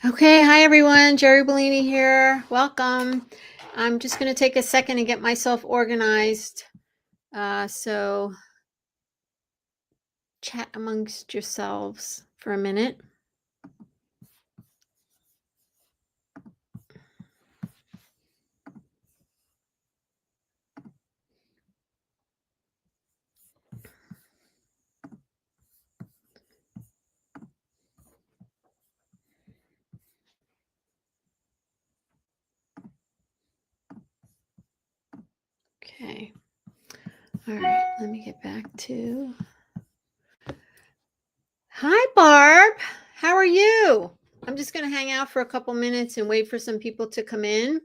Okay, hi everyone. Jerry Bellini here. Welcome. I'm just going to take a second and get myself organized. So chat amongst yourselves for a minute. Okay. All right. Let me get back to. Hi, Barb. How are you? I'm just going to hang out for a couple minutes and wait for some people to come in.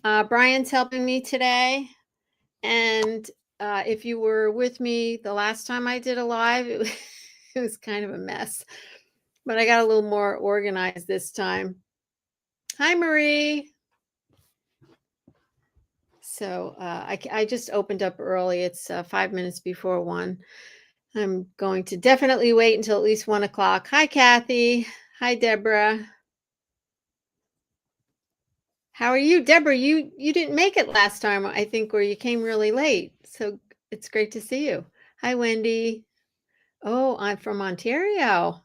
Brian's helping me today. And if you were with me the last time I did a live, it was kind of a mess. But I got a little more organized this time. Hi, Marie. So I just opened up early. It's 5 minutes before 1. I'm going to definitely wait until at least 1 o'clock. Hi, Kathy. Hi, Deborah. How are you? Deborah, you didn't make it last time, I think, or you came really late. So it's great to see you. Hi, Wendy. Oh, I'm from Ontario.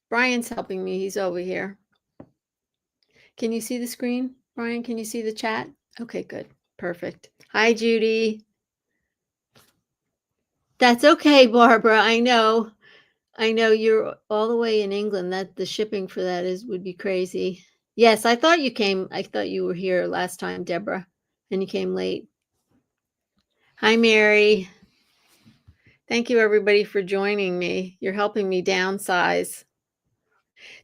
Brian's helping me. He's over here. Can you see the screen? Brian, can you see the chat? Okay, good. Perfect. Hi, Judy. That's okay, Barbara. I know you're all the way in England. That the shipping for that would be crazy. Yes, I thought you were here last time, Deborah, and you came late. Hi, Mary. Thank you, everybody, for joining me. You're helping me downsize.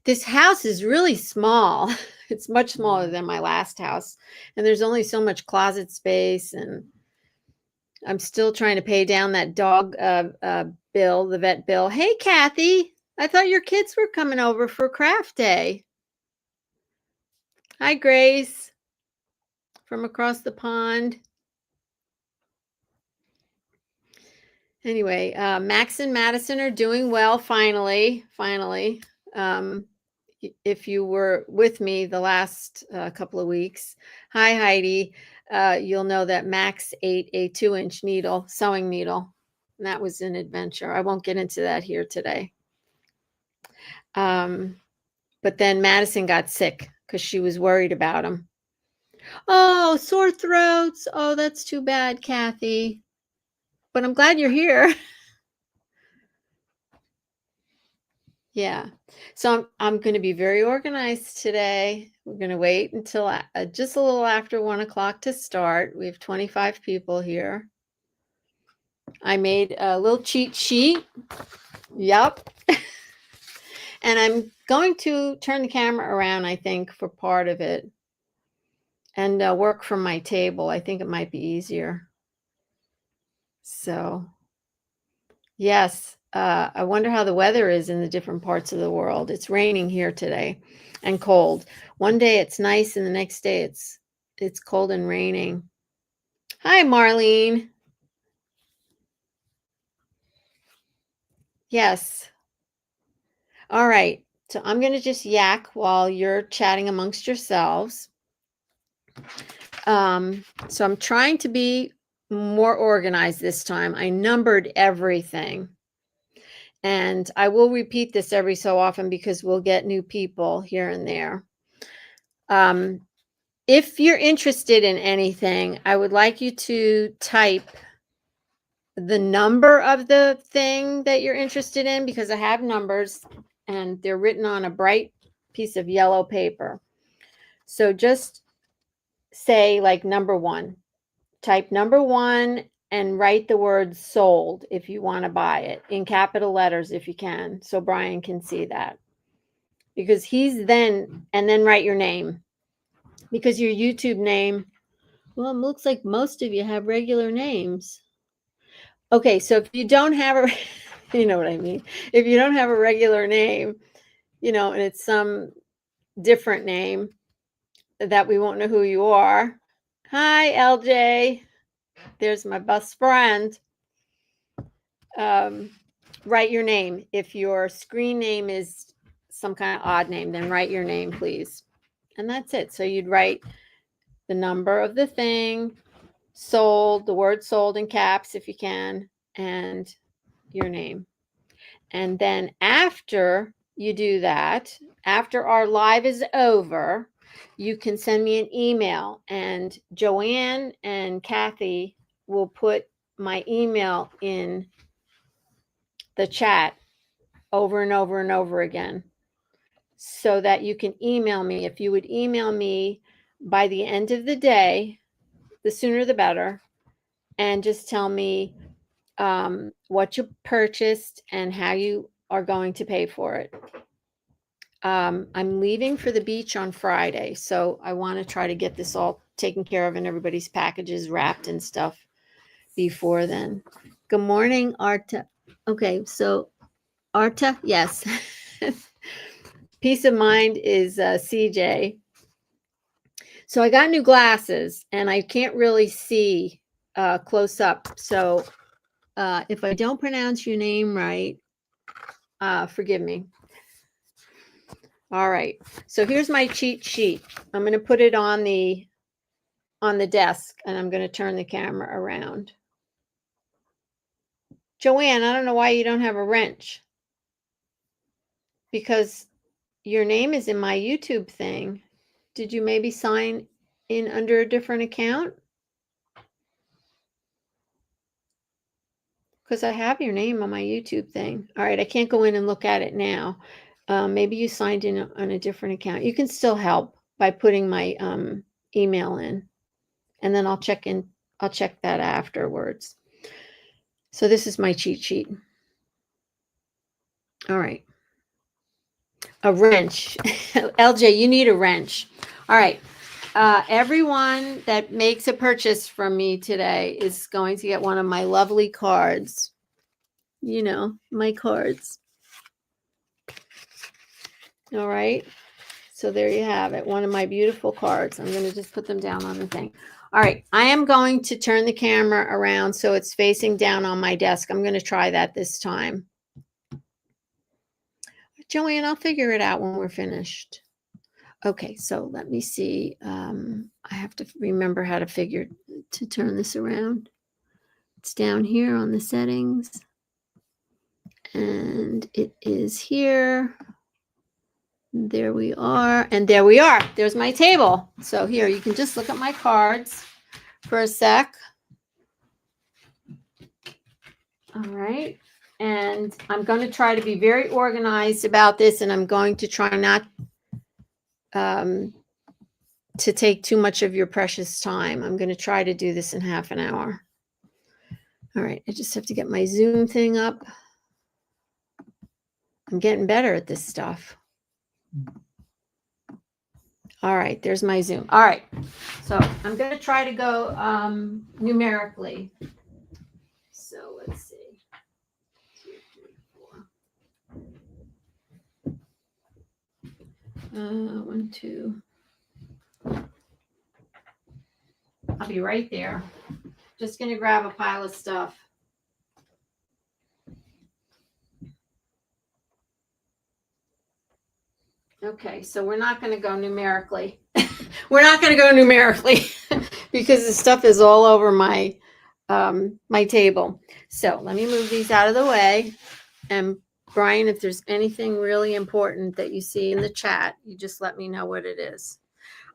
This house is really small. It's much smaller than my last house, and there's only so much closet space, and I'm still trying to pay down that dog bill, the vet bill. Hey, Kathy, I thought your kids were coming over for craft day. Hi, Grace, from across the pond. Anyway, Max and Madison are doing well, finally. If you were with me the last couple of weeks, hi, Heidi, you'll know that Max ate a 2-inch needle, sewing needle. And that was an adventure. I won't get into that here today. But then Madison got sick because she was worried about him. Oh, sore throats. Oh, that's too bad, Kathy. But I'm glad you're here. Yeah. So I'm going to be very organized today. We're going to wait until just a little after 1 o'clock to start. We have 25 people here. I made a little cheat sheet. Yep. And I'm going to turn the camera around, I think, for part of it and work from my table. I think it might be easier. So, yes. I wonder how the weather is in the different parts of the world. It's raining here today and cold. One day it's nice and the next day it's cold and raining. Hi, Marlene. Yes. All right. So I'm going to just yak while you're chatting amongst yourselves. So I'm trying to be more organized this time. I numbered everything. And I will repeat this every so often because we'll get new people here and there. If you're interested in anything, I would like you to type the number of the thing that you're interested in, because I have numbers and they're written on a bright piece of yellow paper. So just say like number 1. Type number 1 and write the word sold if you want to buy it in capital letters if you can, so Brian can see that. Because and then write your name. Because your YouTube name, well, it looks like most of you have regular names. Okay, so if you don't have you know what I mean. If you don't have a regular name, and it's some different name that we won't know who you are. Hi, LJ. There's my best friend. Write your name. If your screen name is some kind of odd name, then write your name, please. And that's it. So you'd write the number of the thing, sold, the word sold in caps if you can, and your name. And then after you do that, after our live is over, you can send me an email, and Joanne and Kathy will put my email in the chat over and over and over again so that you can email me. If you would email me by the end of the day, the sooner the better, and just tell me what you purchased and how you are going to pay for it. I'm leaving for the beach on Friday, so I want to try to get this all taken care of and everybody's packages wrapped and stuff before then. Good morning, Arta. Okay, so Arta, yes. Peace of mind is CJ. So I got new glasses and I can't really see close up. So if I don't pronounce your name right, forgive me. All right. So here's my cheat sheet. I'm going to put it on the desk, and I'm going to turn the camera around. Joanne, I don't know why you don't have a wrench. Because your name is in my YouTube thing. Did you maybe sign in under a different account? Because I have your name on my YouTube thing. All right, I can't go in and look at it now. Maybe you signed in on a different account. You can still help by putting my email in, and then I'll check that afterwards. So this is my cheat sheet. All right. A wrench. LJ, you need a wrench. All right. Everyone that makes a purchase from me today is going to get one of my lovely cards. You know, my cards. All right. So there you have it. One of my beautiful cards. I'm going to just put them down on the thing. All right. I am going to turn the camera around so it's facing down on my desk. I'm going to try that this time. Joanne, I'll figure it out when we're finished. Okay, so let me see. I have to remember how to turn this around. It's down here on the settings. And it is here. There we are. And there we are. There's my table. So here, you can just look at my cards for a sec. All right. And I'm going to try to be very organized about this, and I'm going to try not to take too much of your precious time. I'm going to try to do this in half an hour. All right, I just have to get my Zoom thing up. I'm getting better at this stuff. All right, there's my Zoom. All right, so I'm going to try to go numerically. So let's see. 2, 3, 4. 1, 2. I'll be right there. Just going to grab a pile of stuff. Okay, so we're not going to go numerically. We're not going to go numerically because the stuff is all over my my table. So let me move these out of the way. And Brian, if there's anything really important that you see in the chat, you just let me know what it is.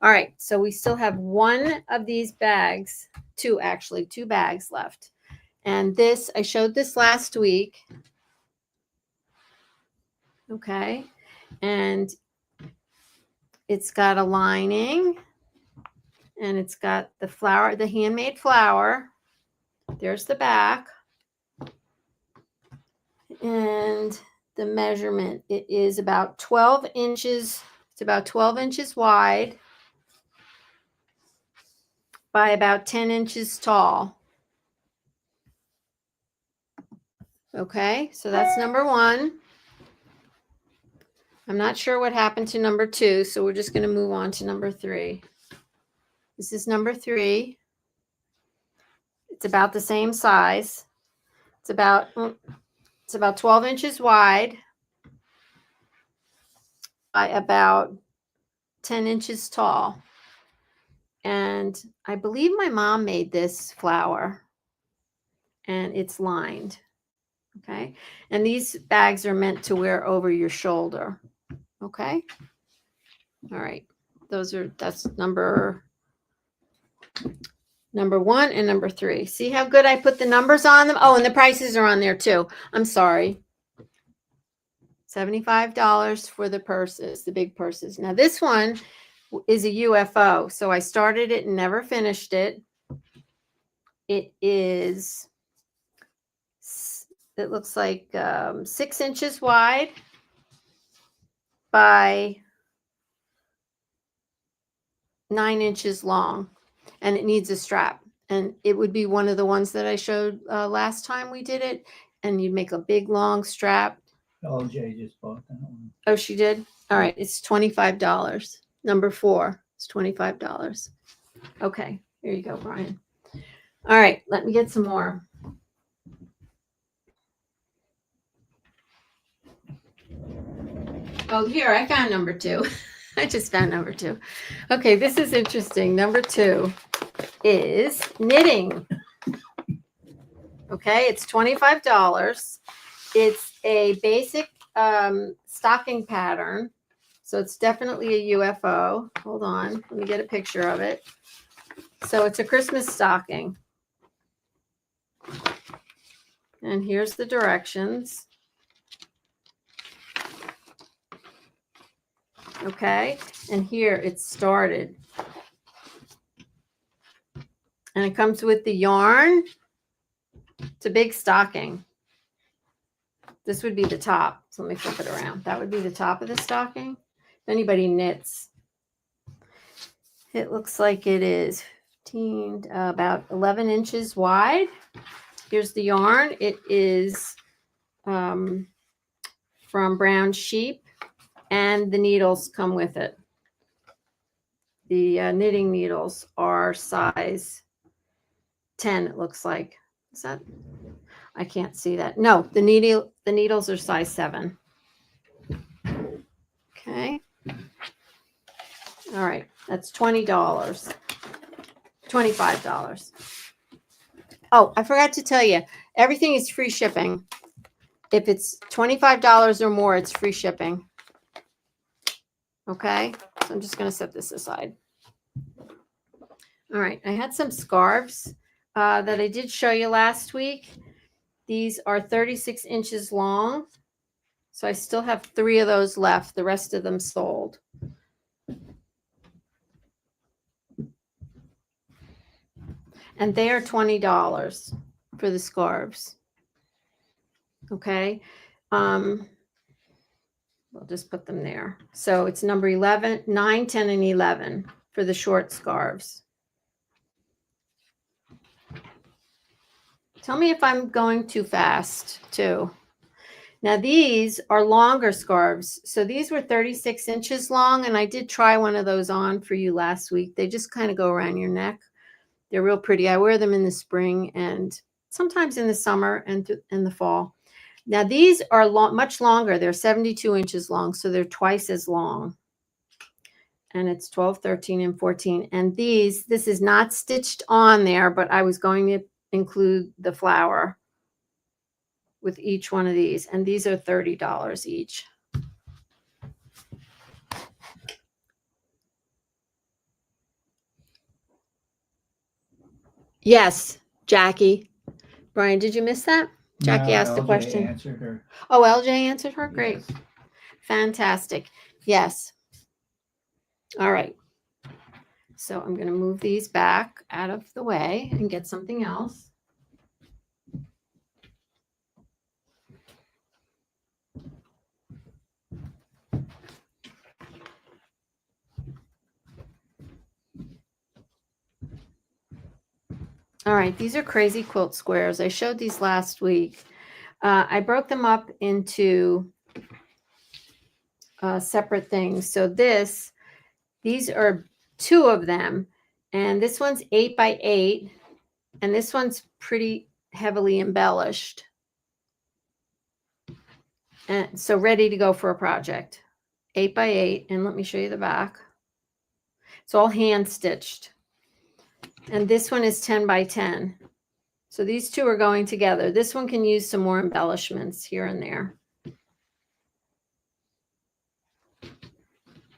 All right, so we still have one of these bags, two bags left. And this, I showed this last week. Okay, and it's got a lining, and it's got the flower, the handmade flower. There's the back. And the measurement, it is about 12 inches. It's about 12 inches wide by about 10 inches tall. Okay, so that's number 1. I'm not sure what happened to number 2, so we're just going to move on to number 3. This is number 3. It's about the same size. It's about 12 inches wide by about 10 inches tall. And I believe my mom made this flower, and it's lined. Okay. And these bags are meant to wear over your shoulder. Okay. All right. That's number 1 and number 3. See how good I put the numbers on them? Oh, and the prices are on there too. I'm sorry. $75 for the purses, the big purses. Now this one is a UFO. So I started it and never finished it. It looks like 6 inches wide by 9 inches long, and it needs a strap. And it would be one of the ones that I showed last time we did it. And you'd make a big long strap. LJ just bought that one. Oh, she did? All right. It's $25. Number 4. It's $25. Okay. Here you go, Brian. All right. Let me get some more. Oh, here. I found number 2. I just found number 2. Okay. This is interesting. Number 2 is knitting. Okay. It's $25. It's a basic stocking pattern. So it's definitely a UFO. Hold on. Let me get a picture of it. So it's a Christmas stocking. And here's the directions. Okay. And here it started. And it comes with the yarn. It's a big stocking. This would be the top. So let me flip it around. That would be the top of the stocking. If anybody knits, it looks like it is about 11 inches wide. Here's the yarn. It is from Brown Sheep, and the needles come with it. The knitting needles are size 10, it looks like. Is that? I can't see that. No, the needles are size 7. Okay. All right. That's $20. $25. Oh, I forgot to tell you, everything is free shipping. If it's $25 or more, it's free shipping. Okay. So I'm just going to set this aside. All right. I had some scarves that I did show you last week. These are 36 inches long. So I still have 3 of those left. The rest of them sold. And they are $20 for the scarves. Okay. We'll just put them there. So it's number 11, 9, 10, and 11 for the short scarves. Tell me if I'm going too fast too. Now these are longer scarves. So these were 36 inches long, and I did try one of those on for you last week. They just kind of go around your neck. They're real pretty. I wear them in the spring and sometimes in the summer and in the fall. Now these are much longer. They're 72 inches long, so they're twice as long. And it's 12, 13, and 14. And this is not stitched on there, but I was going to include the flower with each one of these. And these are $30 each. Yes, Jackie. Brian, did you miss that? Jackie asked the question. Answered her. Oh, LJ answered her? Great. Yes. Fantastic. Yes. All right. So I'm going to move these back out of the way and get something else. All right, these are crazy quilt squares. I showed these last week. I broke them up into separate things. So these are 2 of them, and this one's 8 by 8, and this one's pretty heavily embellished. And so ready to go for a project. 8 by 8, and let me show you the back. It's all hand stitched. And this one is 10 by 10. So these two are going together. This one can use some more embellishments here and there.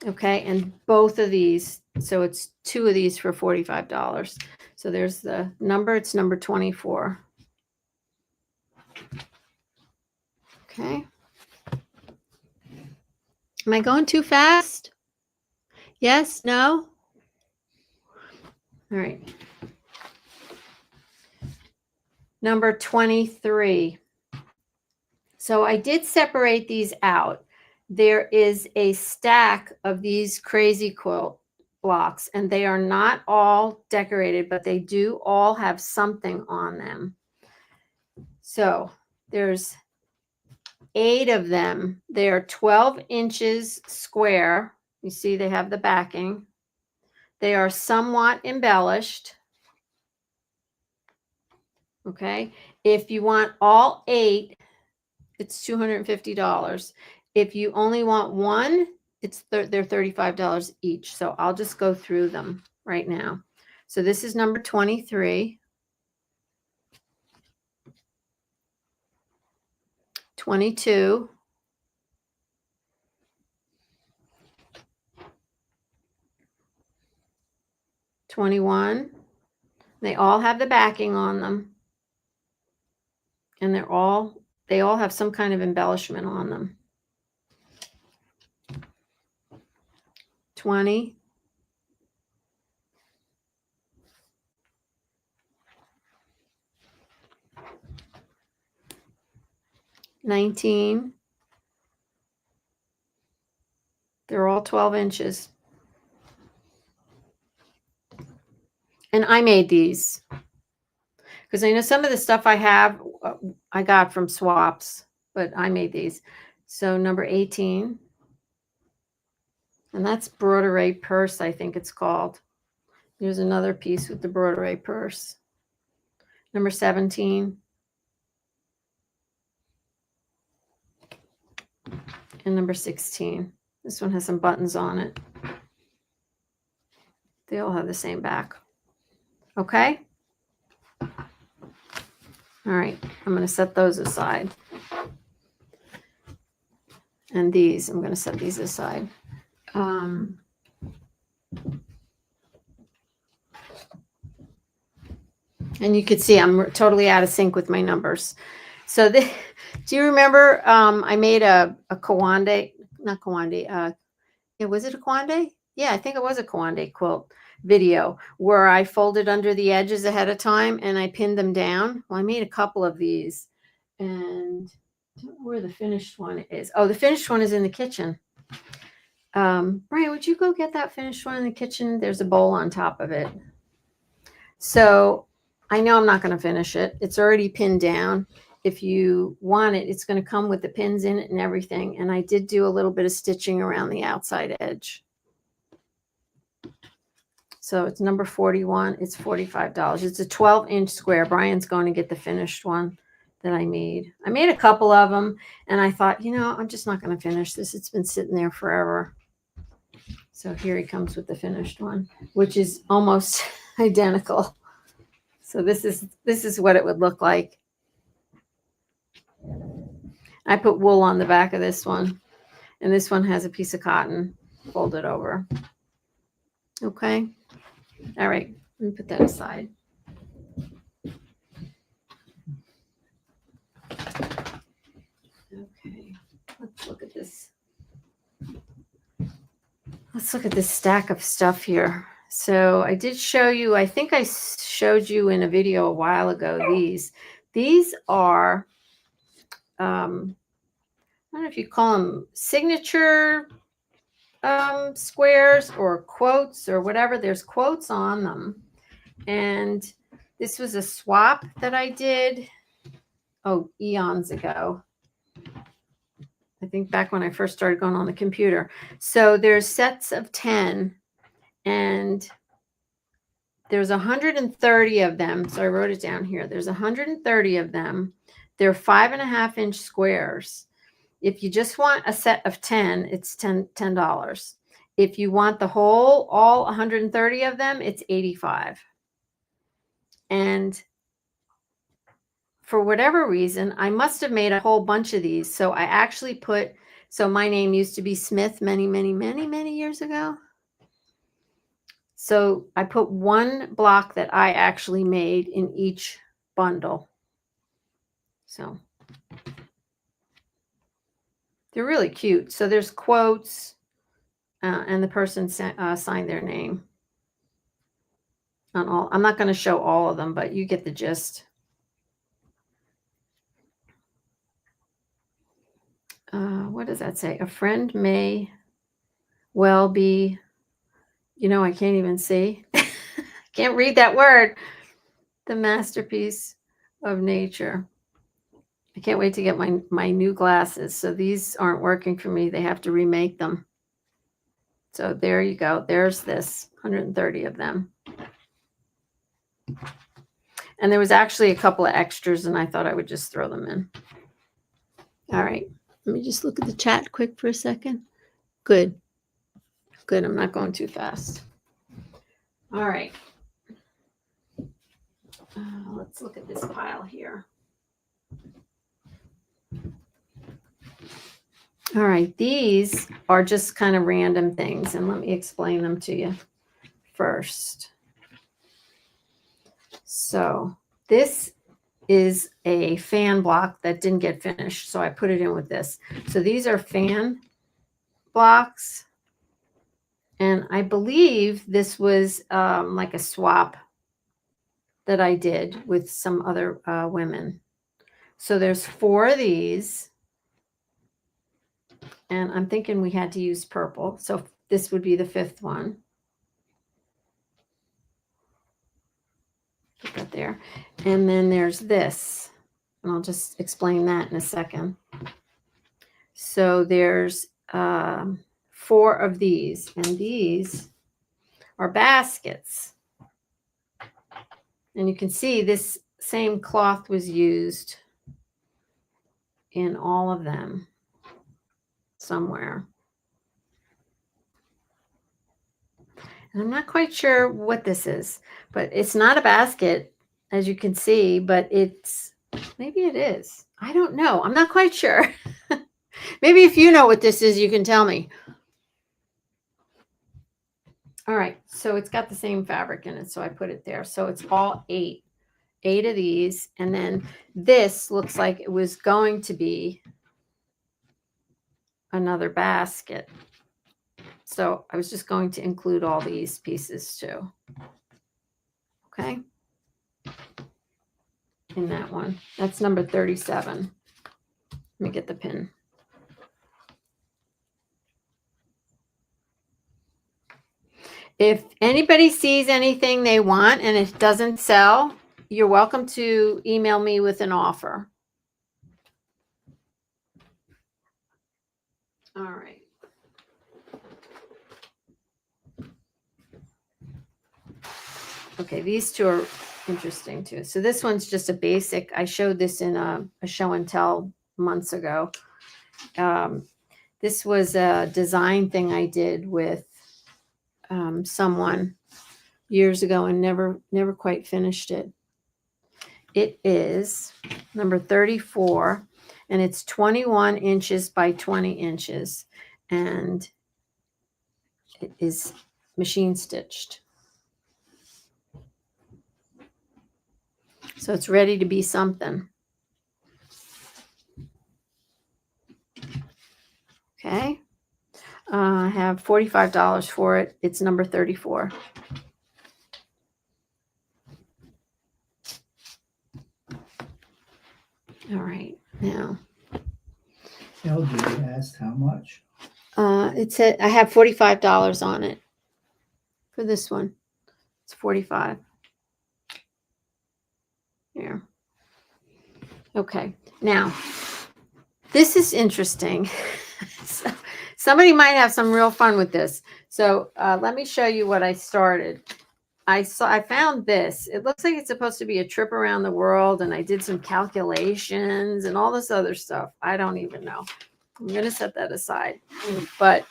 Okay, and both of these, so it's 2 of these for $45. So there's the number, it's number 24. Okay. Am I going too fast? Yes? No? All right. Number 23. So I did separate these out. There is a stack of these crazy quilt blocks, and they are not all decorated, but they do all have something on them. So there's 8 of them. They are 12 inches square. You see they have the backing. They are somewhat embellished. Okay. If you want all 8, it's $250. If you only want one, they're $35 each. So I'll just go through them right now. So this is number 23. 22. 21. They all have the backing on them. And they all have some kind of embellishment on them. 20. 19. They're all 12 inches. And I made these because I know some of the stuff I have, I got from swaps, but I made these. So number 18. And that's broderie purse, I think it's called. Here's another piece with the broderie purse. Number 17. And number 16. This one has some buttons on it. They all have the same back. Okay? All right. I'm going to set those aside. And these, I'm going to set these aside. And you can see I'm totally out of sync with my numbers. So do you remember I made a Kawande, not Kawande, was it a Kawande? Yeah, I think it was a Kawande quilt video where I folded under the edges ahead of time and I pinned them down. Well, I made a couple of these, and I don't know where the finished one is. Oh, the finished one is in the kitchen. Brian, would you go get that finished one in the kitchen? There's a bowl on top of it. So I know I'm not going to finish it. It's already pinned down. If you want it, it's going to come with the pins in it and everything. And I did do a little bit of stitching around the outside edge. So it's number 41. It's $45. It's a 12-inch square. Brian's going to get the finished one that I made. I made a couple of them, and I thought, I'm just not going to finish this. It's been sitting there forever. So here he comes with the finished one, which is almost identical. So this is what it would look like. I put wool on the back of this one, and this one has a piece of cotton folded over. Okay. All right. Let me put that aside. Okay. Let's look at this. Let's look at this stack of stuff here. So I did show you, I think I showed you in a video a while ago, these are, I don't know if you call them signature squares or quotes or whatever. There's quotes on them. And this was a swap that I did, eons ago. I think back when I first started going on the computer. So there's sets of 10, and there's 130 of them. So I wrote it down here. There's 130 of them. They're 5.5-inch squares. If you just want a set of 10, it's $10. If you want the whole, all 130 of them, it's $85. And for whatever reason, I must have made a whole bunch of these. So I actually put, so my name used to be Smith many, many, many, many years ago. So I put one block that I actually made in each bundle. So they're really cute. So there's quotes, and the person signed their name on all. I'm not going to show all of them, but you get the gist. What does that say? A friend may well be, I can't even see. Can't read that word. The masterpiece of nature. I can't wait to get my new glasses. So these aren't working for me. They have to remake them. So there you go. There's this 130 of them. And there was actually a couple of extras, and I thought I would just throw them in. All right. Let me just look at the chat quick for a second. Good. Good. I'm not going too fast. All right. Let's look at this pile here. All right. These are just kind of random things, and let me explain them to you first. So this is a fan block that didn't get finished, so I put it in with this. So these are fan blocks, and I believe this was like a swap that I did with some other women. So there's 4 of these, and I'm thinking we had to use purple, so this would be the 5th one. Put that there. And then there's this, and I'll just explain that in a second. So there's 4 of these, and these are baskets. And you can see this same cloth was used in all of them somewhere. And I'm not quite sure what this is, but it's not a basket, as you can see, but maybe it is. I don't know. I'm not quite sure. Maybe if you know what this is, you can tell me. All right. So it's got the same fabric in it, so I put it there. So it's all 8 of these. And then this looks like it was going to be another basket. So I was just going to include all these pieces too. Okay. In that one. That's number 37. Let me get the pin. If anybody sees anything they want and it doesn't sell, you're welcome to email me with an offer. All right. Okay, these 2 are interesting too. So this one's just a basic. I showed this in a show and tell months ago. This was a design thing I did with someone years ago and never quite finished it. It is number 34, and it's 21 inches by 20 inches, and it is machine stitched. So it's ready to be something. Okay. I have $45 for it. It's number 34. All right. Now. LJ asked how much? It said I have $45 on it for this one. It's 45. Here. Okay. Now, this is interesting. So, somebody might have some real fun with this. So let me show you what I started. I found this. It looks like it's supposed to be a trip around the world, and I did some calculations and all this other stuff. I don't even know. I'm going to set that aside. But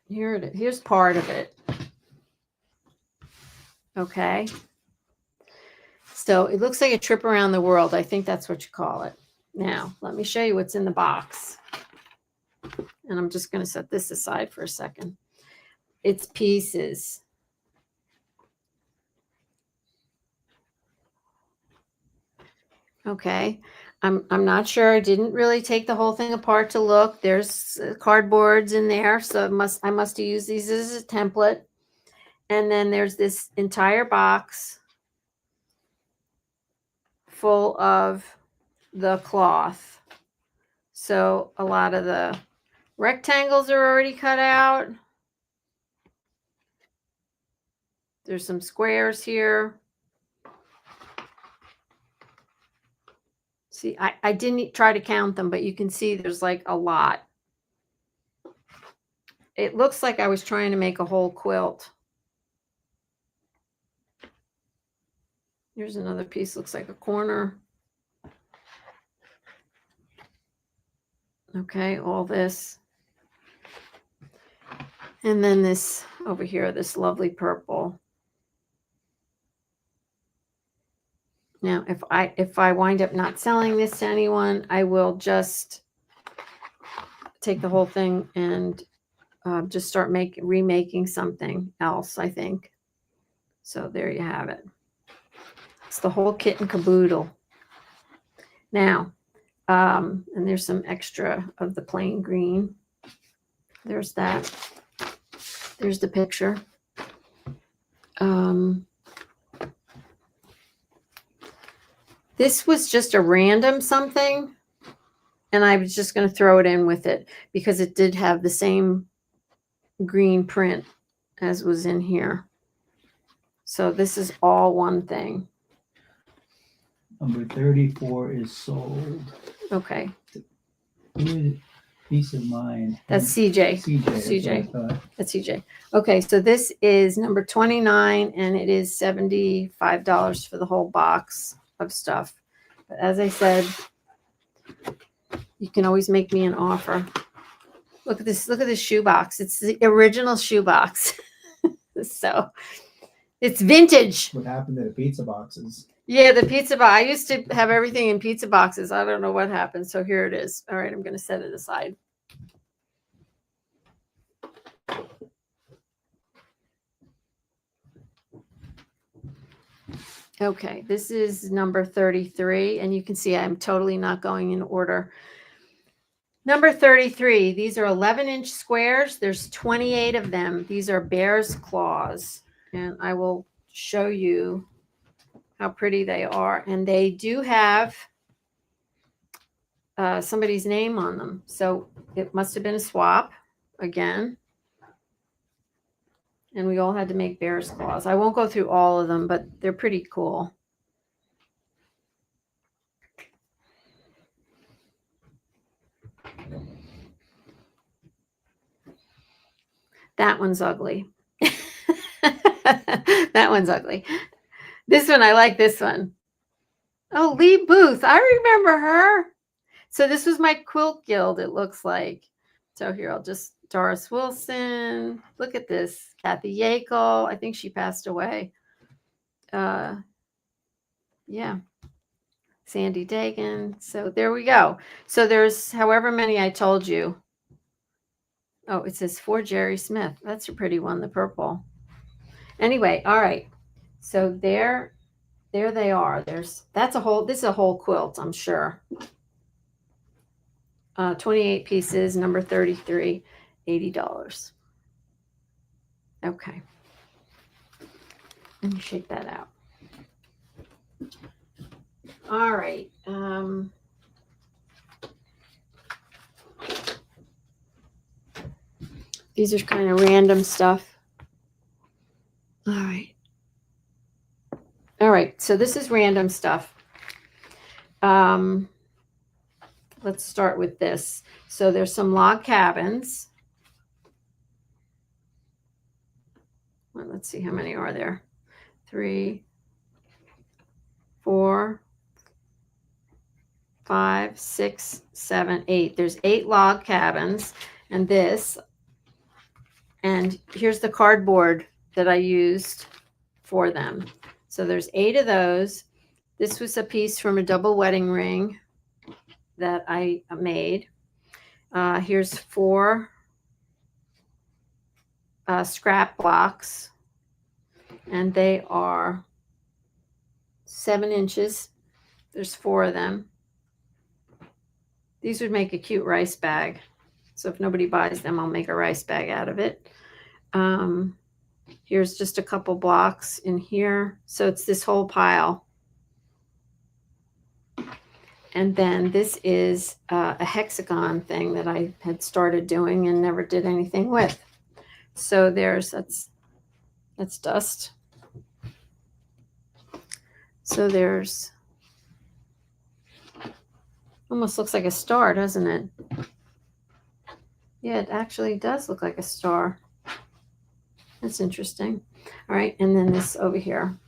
here it is. Here's part of it. Okay. So it looks like a trip around the world. I think that's what you call it. Now, let me show you what's in the box. And I'm just going to set this aside for a second. It's pieces. Okay. I'm not sure. I didn't really take the whole thing apart to look. There's cardboards in there, so I must have used these as a template. And then there's this entire box full of the cloth. So a lot of the rectangles are already cut out. There's some squares here. See, I didn't try to count them, but you can see there's like a lot. It looks like I was trying to make a whole quilt. Here's another piece, looks like a corner. Okay, all this. And then this over here, this lovely purple. Now, if I wind up not selling this to anyone, I will just take the whole thing and just start remaking something else, I think. So there you have it. It's the whole kit and caboodle. Now, and there's some extra of the plain green. There's that. There's the picture. This was just a random something, and I was just going to throw it in with it because it did have the same green print as was in here. So this is all one thing. Number 34 is sold. Okay. Peace of mind. That's CJ. CJ. That's CJ. Okay, so this is number 29, and it is $75 for the whole box of stuff. But as I said, you can always make me an offer. Look at this. Look at this shoebox. It's the original shoebox. So it's vintage. What happened to the pizza boxes? Yeah, the pizza box. I used to have everything in pizza boxes. I don't know what happened. So here it is. All right, I'm going to set it aside. Okay, this is number 33, and you can see I'm totally not going in order. Number 33, these are 11-inch squares. There's 28 of them. These are bear's claws, and I will show you how pretty they are. And they do have somebody's name on them, so it must have been a swap again. And we all had to make bear's claws. I won't go through all of them, but they're pretty cool. That one's ugly. That one's ugly. This one, I like this one. Oh, Lee Booth. I remember her. So this was my quilt guild, it looks like. So here, I'll just, Doris Wilson. Look at this. Kathy Yackel. I think she passed away. Yeah. Sandy Dagan. So there we go. So there's however many I told you. Oh, it says for Jerry Smith. That's a pretty one, the purple. Anyway, all right. So there they are. This is a whole quilt, I'm sure. 28 pieces, number 33, $80. Okay. Let me shake that out. All right. These are kind of random stuff. All right. All right. So this is random stuff. Let's start with this. So there's some log cabins. Well, let's see how many are there. 3, 4, 5, 6, 7, 8. There's 8 log cabins, and this, and here's the cardboard that I used for them. So there's 8 of those. This was a piece from a double wedding ring that I made. Here's 4 scrap blocks, and they are 7 inches. There's 4 of them. These would make a cute rice bag. So if nobody buys them, I'll make a rice bag out of it. Here's just a couple blocks in here. So it's this whole pile. And then this is a hexagon thing that I had started doing and never did anything with. So that's dust. So there's, almost looks like a star, doesn't it? Yeah, it actually does look like a star. That's interesting. All right, and then this over here.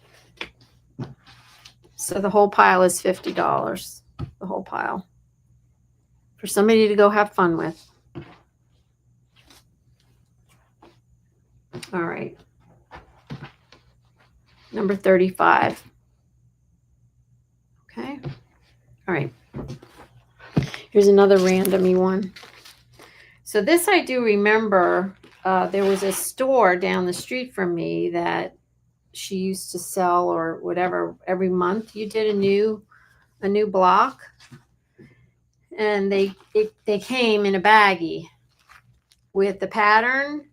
So the whole pile is $50. The whole pile. For somebody to go have fun with. All right. Number 35. Okay. All right. Here's another randomy one. So this I do remember. There was a store down the street from me that she used to sell, or whatever, every month you did a new block, and they came in a baggie with the pattern,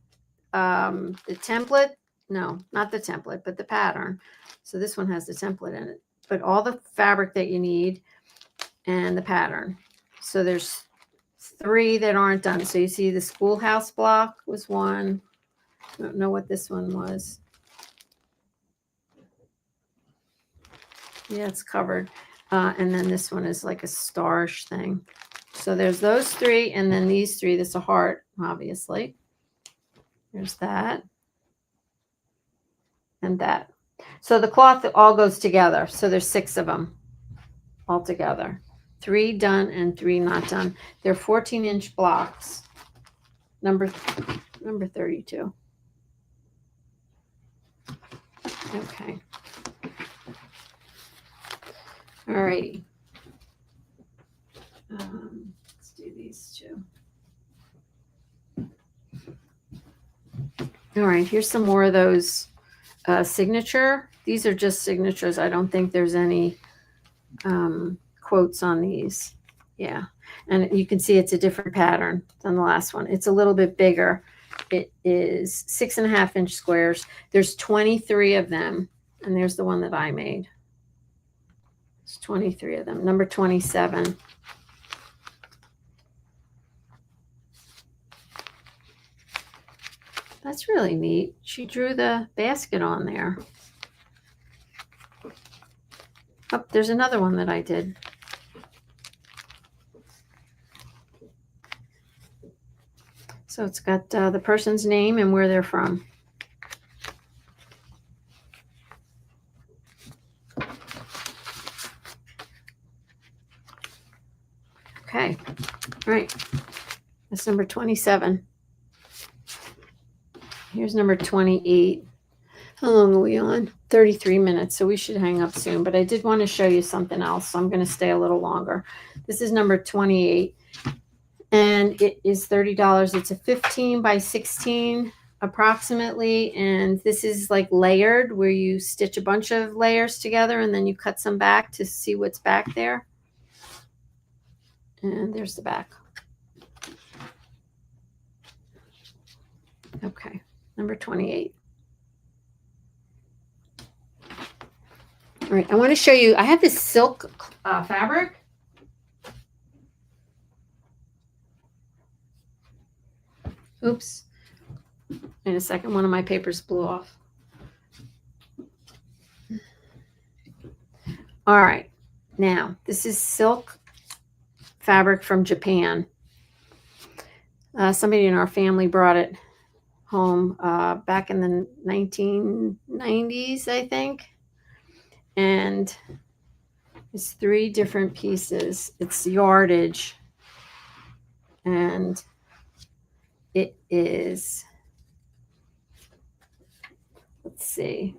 the template. No, not the template, but the pattern. So this one has the template in it, but all the fabric that you need and the pattern. So there's 3 that aren't done. So you see the schoolhouse block was one. I don't know what this one was. Yeah, it's covered. And then this one is like a starish thing. So there's those 3, and then these 3. This is a heart, obviously. There's that. And that. So the cloth all goes together. So there's 6 of them all together. 3 done and 3 not done. They're 14-inch blocks. Number 32. Okay. All righty. Let's do these 2. All right, here's some more of those signature. These are just signatures. I don't think there's any quotes on these. Yeah, and you can see it's a different pattern than the last one. It's a little bit bigger. It is 6.5-inch squares. There's 23 of them, and there's the one that I made. There's 23 of them. Number 27. That's really neat. She drew the basket on there. Oh, there's another one that I did. So it's got the person's name and where they're from. Okay. All right. That's number 27. Here's number 28. How long are we on? 33 minutes, so we should hang up soon. But I did want to show you something else, so I'm going to stay a little longer. This is number 28, and it is $30. It's a 15 by 16 approximately, and this is like layered, where you stitch a bunch of layers together, and then you cut some back to see what's back there. And there's the back. Okay, number 28. All right, I want to show you, I have this silk fabric. Oops. In a second, one of my papers blew off. All right, now this is silk fabric from Japan. Somebody in our family brought it home back in the 1990s, I think. And It's 3 different pieces. It's yardage. And it is, let's see,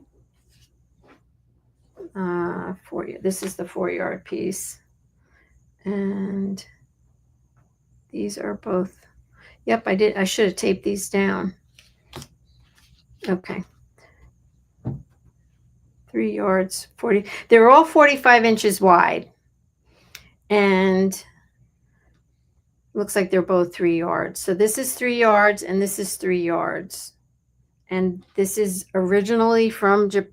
4. This is the 4-yard piece. And these are both, yep, I did. I should have taped these down. Okay. 3 yards, 40. They're all 45 inches wide. And looks like they're both 3 yards. So this is 3 yards and this is 3 yards. And this is originally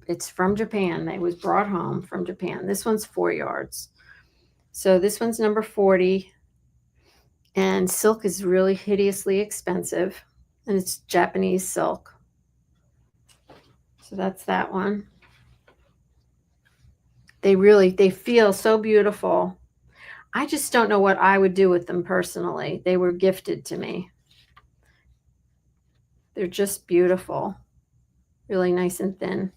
it's from Japan. It was brought home from Japan. This one's 4 yards. So this one's number 40. And silk is really hideously expensive. And it's Japanese silk. So that's that one. They feel so beautiful. I just don't know what I would do with them personally. They were gifted to me. They're just beautiful. Really nice and thin.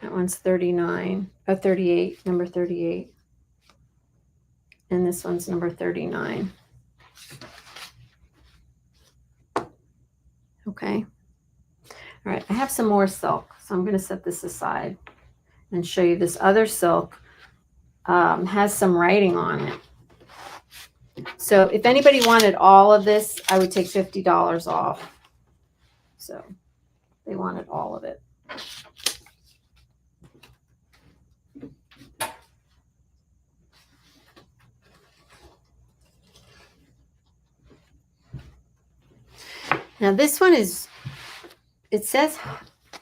That one's 38, number 38. And this one's number 39. Okay. All right, I have some more silk, so I'm going to set this aside and show you this other silk. Has some writing on it. So if anybody wanted all of this, I would take $50 off. So they wanted all of it. Now this one is, it says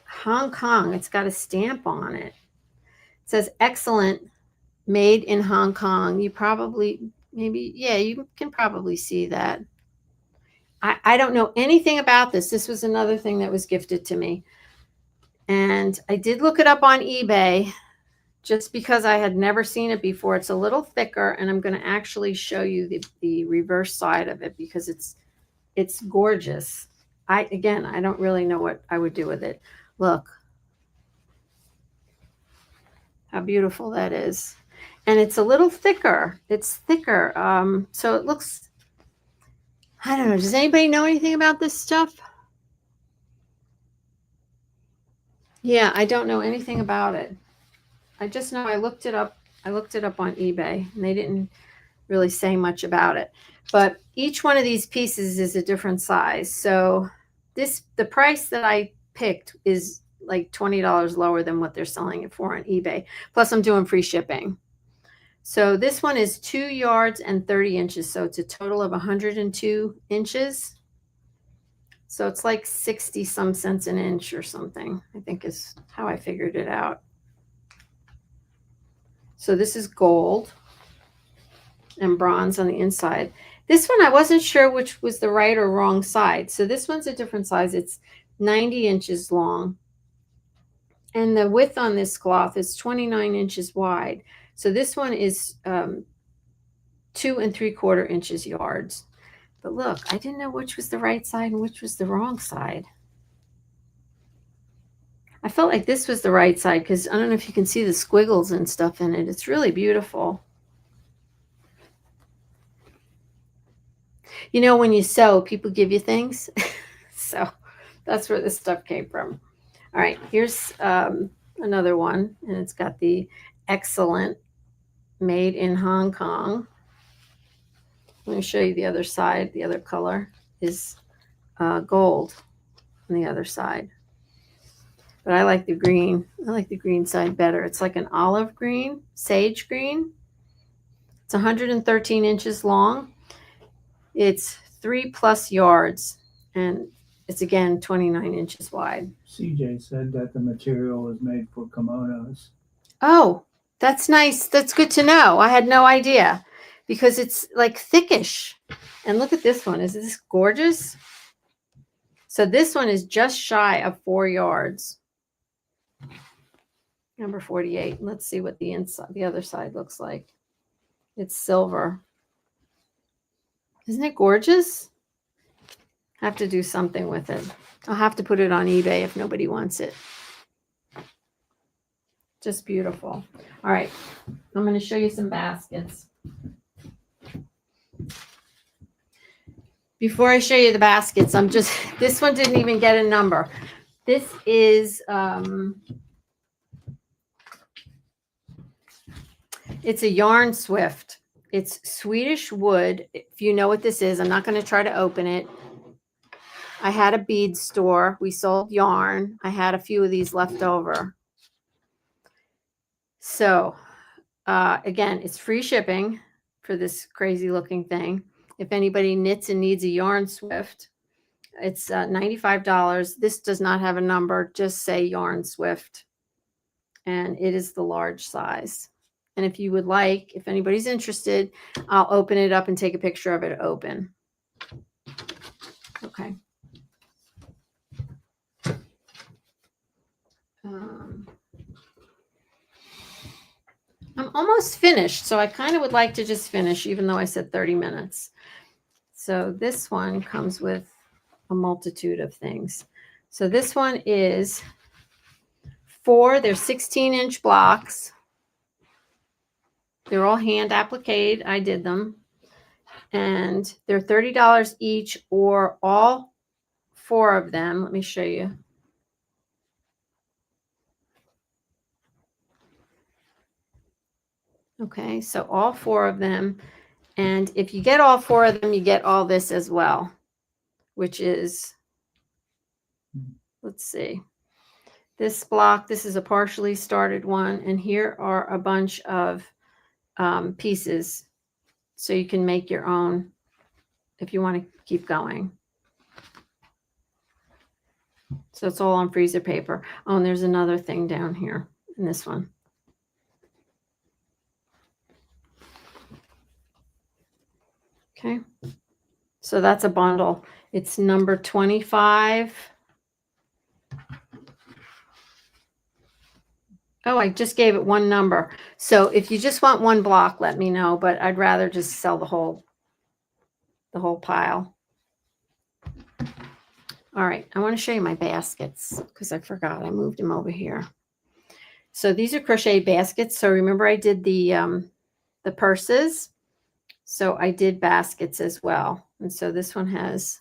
Hong Kong. It's got a stamp on it. It says excellent, made in Hong Kong. You probably, maybe, yeah, you can probably see that. I don't know anything about this. This was another thing that was gifted to me. And I did look it up on eBay just because I had never seen it before. It's a little thicker, and I'm going to actually show you the reverse side of it because it's gorgeous. I don't really know what I would do with it. Look how beautiful that is. And it's a little thicker. It's thicker. So it looks, I don't know. Does anybody know anything about this stuff? Yeah, I don't know anything about it. I just know I looked it up. I looked it up on eBay, and they didn't really say much about it. But each one of these pieces is a different size. So the price that I picked is like $20 lower than what they're selling it for on eBay. Plus I'm doing free shipping. So this one is 2 yards and 30 inches. So it's a total of 102 inches. So it's like 60 some cents an inch or something, I think is how I figured it out. So this is gold and bronze on the inside. This one, I wasn't sure which was the right or wrong side. So this one's a different size. It's 90 inches long. And the width on this cloth is 29 inches wide. So this one is 2 3/4 inches yards. But look, I didn't know which was the right side and which was the wrong side. I felt like this was the right side because I don't know if you can see the squiggles and stuff in it. It's really beautiful. You know, when you sew, people give you things. So that's where this stuff came from. All right, here's another one, and it's got the excellent, made in Hong Kong. Let me show you the other side. The other color is gold on the other side. But I like the green. I like the green side better. It's like an olive green, sage green. It's 113 inches long. It's 3+ yards, and it's again 29 inches wide. CJ said that the material is made for kimonos. Oh, that's nice. That's good to know. I had no idea because it's like thickish. And look at this one. Is this gorgeous? So this one is just shy of 4 yards. Number 48. Let's see what the inside, the other side looks like. It's silver. Isn't it gorgeous? I have to do something with it. I'll have to put it on eBay if nobody wants it. Just beautiful. All right. I'm going to show you some baskets. Before I show you the baskets, this one didn't even get a number. This is, it's a yarn swift. It's Swedish wood. If you know what this is, I'm not going to try to open it. I had a bead store. We sold yarn. I had a few of these left over. So, again, it's free shipping for this crazy looking thing. If anybody knits and needs a yarn swift, it's $95. This does not have a number. Just say yarn swift. And it is the large size. And if you would like, if anybody's interested, I'll open it up and take a picture of it open. Okay. I'm almost finished, so I kind of would like to just finish, even though I said 30 minutes. So this one comes with a multitude of things. So this one is they're 16-inch blocks. They're all hand appliqued. I did them. And they're $30 each, or all 4 of them. Let me show you. Okay, so all 4 of them. And if you get all 4 of them, you get all this as well, which is, let's see. This block, this is a partially started one. And here are a bunch of pieces. So you can make your own if you want to keep going. So it's all on freezer paper. Oh, and there's another thing down here in this one. Okay. So that's a bundle. It's number 25. Oh, I just gave it one number. So if you just want one block, let me know, but I'd rather just sell the whole pile. All right, I want to show you my baskets because I forgot. I moved them over here. So these are crochet baskets. So remember I did the purses. So I did baskets as well. And so this one has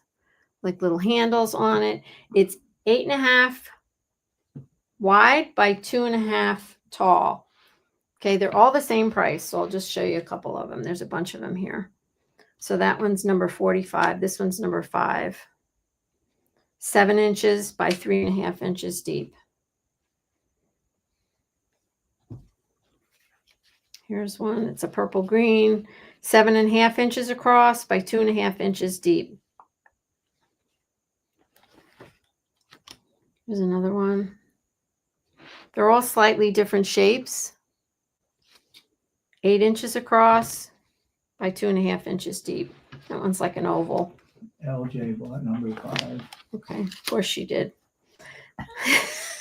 like little handles on it. It's 8.5 wide by 2.5 tall. Okay, they're all the same price. So I'll just show you a couple of them. There's a bunch of them here. So that one's number 45. This one's number 5. 7 inches by 3.5 inches deep. Here's one. It's a purple green. 7.5 inches across by 2.5 inches deep. Here's another one. They're all slightly different shapes. 8 inches across by 2.5 inches deep. That one's like an oval. LJ bought number 5. Okay, of course she did.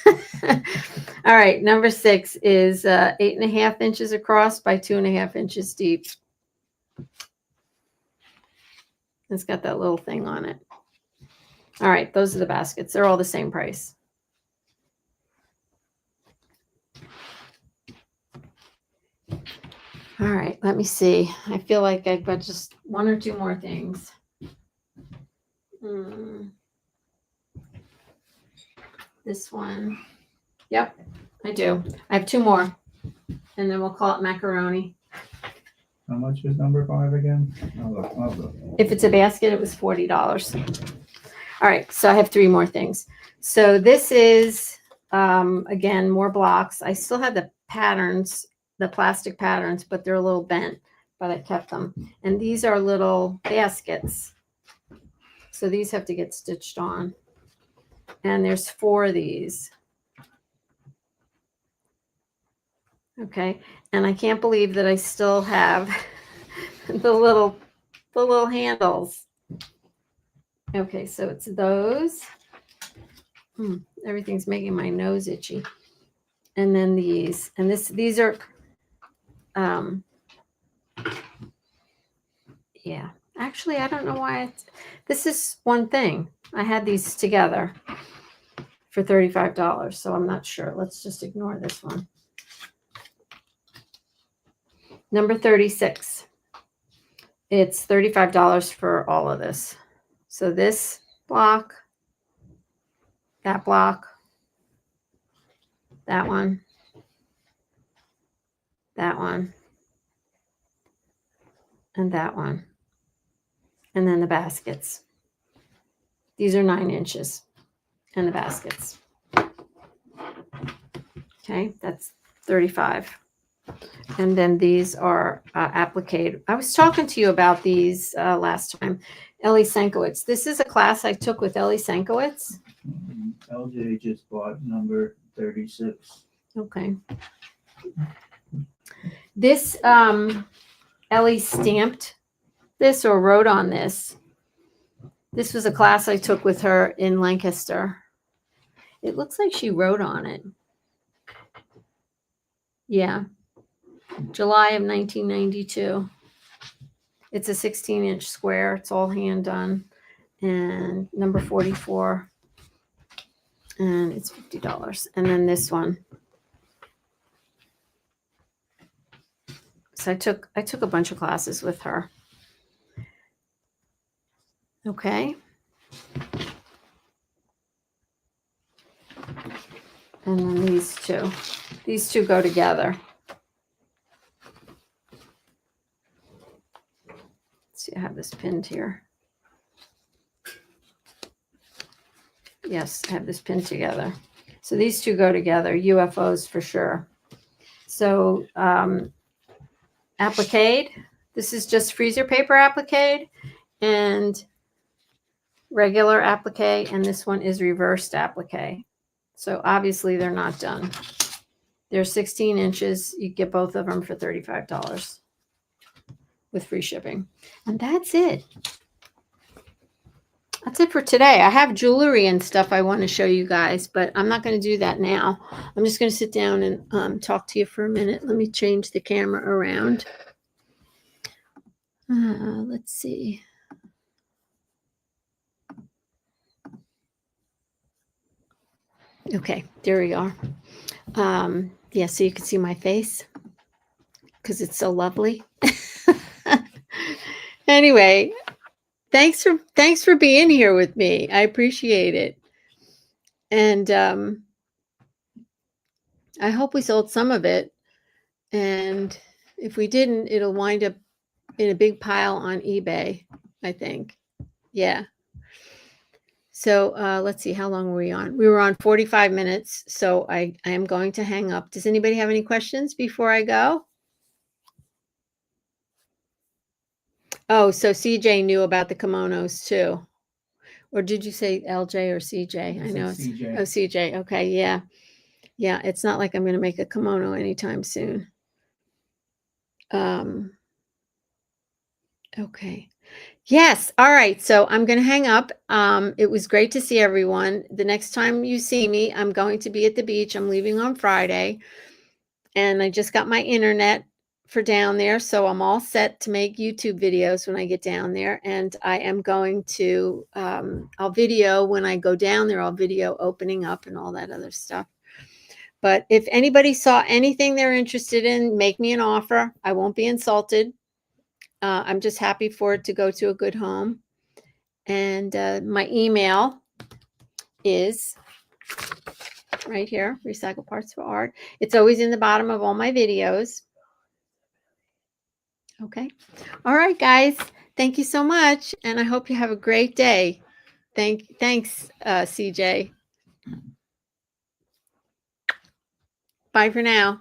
All right, number 6 is 8.5 inches across by 2.5 inches deep. It's got that little thing on it. All right, those are the baskets. They're all the same price. All right, let me see. I feel like I've got just 1 or 2 more things. This one. Yep, I do. I have 2 more. And then we'll call it macaroni. How much is number 5 again? I'll look. If it's a basket, it was $40. All right, so I have 3 more things. So this is, again, more blocks. I still have the patterns, the plastic patterns, but they're a little bent, but I kept them. And these are little baskets. So these have to get stitched on. And there's 4 of these. Okay, and I can't believe that I still have the little handles. Okay, so it's those. Everything's making my nose itchy. And then these, and these are, yeah. Actually, I don't know why this is one thing. I had these together for $35, so I'm not sure. Let's just ignore this one. Number 36. It's $35 for all of this. So this block, that block, that one, and that one. And then the baskets. These are 9 inches. And the baskets. Okay, that's 35. And then these are applique. I was talking to you about these last time. Ellie Senkowitz. This is a class I took with Ellie Senkowitz. LJ just bought number 36. Okay. This, Ellie stamped this or wrote on this. This was a class I took with her in Lancaster. It looks like she wrote on it. Yeah. July of 1992. It's a 16-inch square. It's all hand done. And number 44. And it's $50. And then this one. So I took a bunch of classes with her. Okay. And then these two. These two go together. Let's see, I have this pinned here. Yes, I have this pinned together. So these two go together, UFOs for sure. So applique. This is just freezer paper applique and regular applique. And this one is reversed applique. So obviously they're not done. They're 16 inches. You get both of them for $35 with free shipping. And that's it. That's it for today. I have jewelry and stuff I want to show you guys, but I'm not going to do that now. I'm just going to sit down and talk to you for a minute. Let me change the camera around. Let's see. Okay, there we are. Yeah, so you can see my face because it's so lovely. Anyway, thanks for being here with me. I appreciate it. And I hope we sold some of it. And if we didn't, it'll wind up in a big pile on eBay, I think. Yeah. So let's see, how long were we on? We were on 45 minutes. So I am going to hang up. Does anybody have any questions before I go? Oh, so CJ knew about the kimonos too. Or did you say LJ or CJ? I know it's CJ. Oh, CJ. Okay, yeah. Yeah, it's not like I'm going to make a kimono anytime soon. Okay. Yes. All right. So I'm going to hang up. It was great to see everyone. The next time you see me, I'm going to be at the beach. I'm leaving on Friday. And I just got my internet for down there. So I'm all set to make YouTube videos when I get down there. And I am going to, I'll video when I go down there. I'll video opening up and all that other stuff. But if anybody saw anything they're interested in, make me an offer. I won't be insulted. I'm just happy for it to go to a good home. And my email is right here, Recycle Parts for Art. It's always in the bottom of all my videos. Okay. All right, guys. Thank you so much. And I hope you have a great day. Thanks, CJ. Bye for now.